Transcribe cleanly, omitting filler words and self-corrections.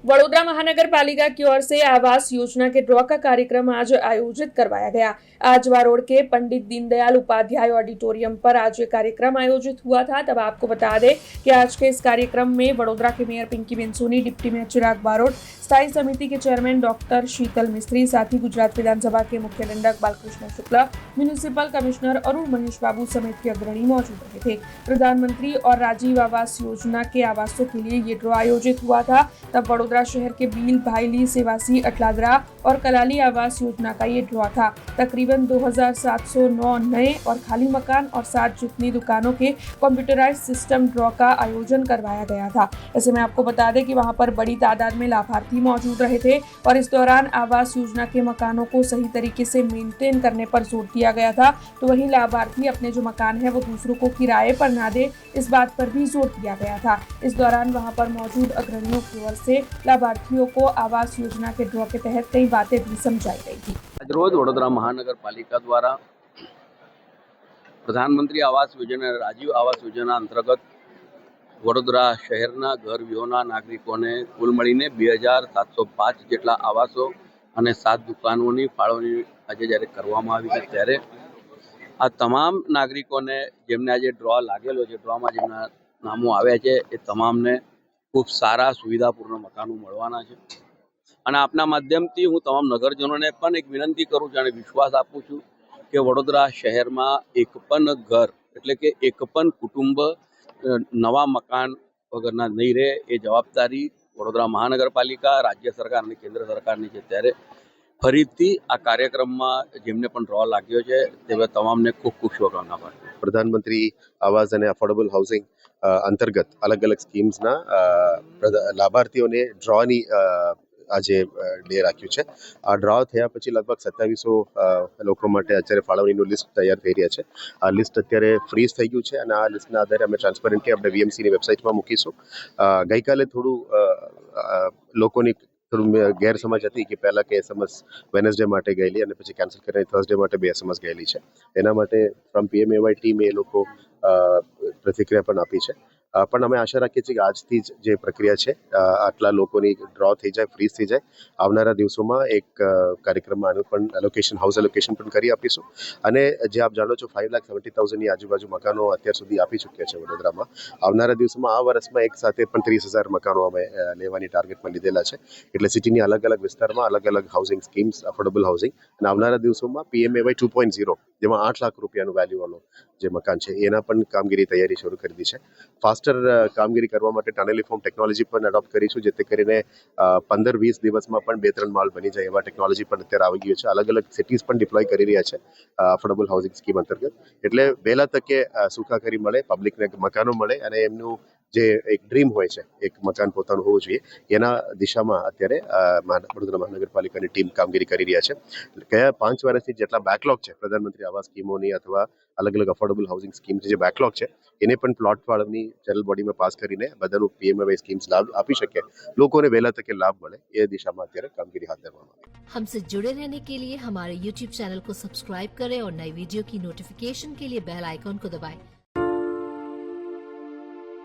वडोदरा महानगर पालिका की ओर से आवास योजना के ड्रॉ का कार्यक्रम आज आयोजित करवाया गया। आजवा रोड के पंडित दीनदयाल उपाध्याय ऑडिटोरियम पर आज ये कार्यक्रम आयोजित हुआ था। तब आपको बता दें कि आज के इस कार्यक्रम में वडोदरा के मेयर पिंकीबेन सोनी, डिप्टी मेयर चिराग बारोट, स्थायी समिति के चेयरमैन डॉक्टर शीतल मिस्त्री, साथ ही गुजरात विधानसभा के मुख्य दंडक बालकृष्ण शुक्ला, म्युनिसिपल कमिश्नर अरुण मनीष बाबू समेत के अग्रणी मौजूद रहे थे। प्रधानमंत्री और राजीव आवास योजना के आवासों के लिए ये ड्रॉ आयोजित हुआ था। तब वडोदरा शहर के बील, भाईली, सेवासी, अटलादरा और कलाली आवास योजना का ये ड्रॉ था। तकरीबन 2709 नए और खाली मकान और 7 जितनी दुकानों के कंप्यूटराइज्ड सिस्टम ड्रॉ का आयोजन करवाया गया था। ऐसे में आपको बता दें कि वहां पर बड़ी तादाद में लाभार्थी मौजूद रहे थे और इस दौरान आवास योजना के मकानों को सही तरीके से मेंटेन करने पर जोर दिया गया था। तो वहीं लाभार्थी अपने जो मकान है वो दूसरों को किराए पर ना दे, इस बात पर भी जोर दिया गया था। इस दौरान वहां पर मौजूद अग्रणियों की ओर से लाभार्थियों को आवास योजना के ड्रॉ के तहत कई बातें भी समझाई गई थी। रोज वडोदरा महानगर पालिका द्वारा प्रधानमंत्री आवास योजना राजीव आवास योजना अंतर्गत वडोदरा शहरना घर विहोना नागरिकोने कुल મળીને 2705 જેટલા આવાસો અને 7 દુકાનોની ફાળવણી આજે જ્યારે કરવામાં આવી છે ત્યારે આ તમામ નાગરિકોને જેમને આજે ડ્રો લાગેલો છે, ડ્રોમાં જેમના નામો આવ્યા છે એ તમામને ખૂબ સારા સુવિધાપૂર્ણ મકાનો મળવાના છે। અને આપના માધ્યમથી હું તમામ નગરજનોને પણ એક વિનંતી કરું છું અને વિશ્વાસ આપું છું કે વડોદરા શહેરમાં એક પણ ઘર એટલે કે એક પણ કુટુંબ નવા મકાન વગરના નહીં રહે, એ જવાબદારી વડોદરા મહાનગરપાલિકા, રાજ્ય સરકાર અને કેન્દ્ર સરકારની છે। ત્યારે ફરીથી આ કાર્યક્રમમાં જેમને પણ ડ્રો લાગ્યો છે તે તમામને ખૂબ ખૂબ શુભકામના પાઠવું। પ્રધાનમંત્રી આવાસ અને અફોર્ડેબલ હાઉસિંગ અંતર્ગત અલગ અલગ સ્કીમ્સના લાભાર્થીઓને ડ્રોની આજે ડે રાખ્યું છે। આ ડ્રો થયા પછી લગભગ 2700 લોકો માટે અત્યારે ફાળવણીનું લિસ્ટ તૈયાર થઈ રહ્યા છે। આ લિસ્ટ અત્યારે ફ્રીઝ થઈ ગયું છે અને આ લિસ્ટના આધારે અમે ટ્રાન્સપરન્ટલી આપણે વીએમસીની વેબસાઇટમાં મૂકીશું। ગઈકાલે થોડું લોકોની ગેરસમજ હતી કે પહેલાં કે એસએમએસ વેનસડે માટે ગયેલી અને પછી કેન્સલ કરીને થર્સડે માટે 2 એસએમએસ ગયેલી છે। એના માટે ફ્રોમ પીએમએવાય ટીમે એ લોકો પ્રતિક્રિયા પણ આપી છે। પણ અમે આશા રાખીએ છીએ કે આજથી જ જે પ્રક્રિયા છે આટલા લોકોની ડ્રો થઈ જાય, ફ્રીઝ થઈ જાય। આવનારા દિવસોમાં એક કાર્યક્રમમાં આનું પણ એલોકેશન, હાઉસ એલોકેશન પણ કરી આપીશું। અને જે આપ જાણો છો 5,70,000ની આજુબાજુ મકાનો અત્યાર સુધી આપી ચૂક્યા છે વડોદરામાં। આવનારા દિવસોમાં આ વર્ષમાં એક સાથે પણ 30,000 મકાનો અમે લેવાની ટાર્ગેટમાં લીધેલા છે। એટલે સિટીની અલગ અલગ વિસ્તારમાં અલગ અલગ હાઉસિંગ સ્કીમ્સ, અફોર્ડેબલ હાઉસિંગ, અને આવનારા દિવસોમાં પીએમએવાય 2.0 જેમાં 8 લાખ રૂપિયાનું વેલ્યુવાળો જે મકાન છે એના પણ કામગીરી તૈયારી શરૂ કરી દીધી છે। ફાસ્ટર કામગીરી કરવા માટે ટનલ રિફોર્મ ટેકનોલોજી પણ એડોપ્ટ કરીશું, જેથી કરીને 15-20 દિવસમાં પણ 2-3 માળ બની જાય એવા ટેકનોલોજી પણ અત્યારે આવી ગયું છે। અલગ અલગ સિટીઝ પણ ડિપ્લોય કરી રહ્યા છે અફોર્ડેબલ હાઉસિંગ સ્કીમ અંતર્ગત। એટલે વહેલા તકે સુખાકારી મળે, પબ્લિકને મકાનો મળે અને એમનું જે એક ડ્રીમ હોય છે એક મકાન પોતાનું હોવું જોઈએ, એના દિશામાં અત્યારે વડોદરા મહાનગરપાલિકાની ટીમ કામગીરી કરી રહ્યા છે। ગયા 5 વર્ષથી જેટલા બેકલોગ છે પ્રધાનમંત્રી આવાસ સ્કીમોની અથવા અલગ અલગ અફોર્ડેબલ હાઉસિંગ સ્કીમ જે બેકલોગ છે એને પણ પ્લોટ ફાળવણી ચેનલ બોડીમાં પાસ કરીને બધાનું પીએમએવાય સ્કીમ્સ લાભ આપી શકે, લોકોને વહેલા તકે લાભ મળે એ દિશામાં અત્યારે કામગીરી હાથ ધરવામાં આવી। हमसे जुड़े रहने के लिए हमारे YouTube चैनल को सब्सक्राइब करें और नई वीडियो की नोटिफिकेशन के लिए बेल आइकॉन को दबाएं।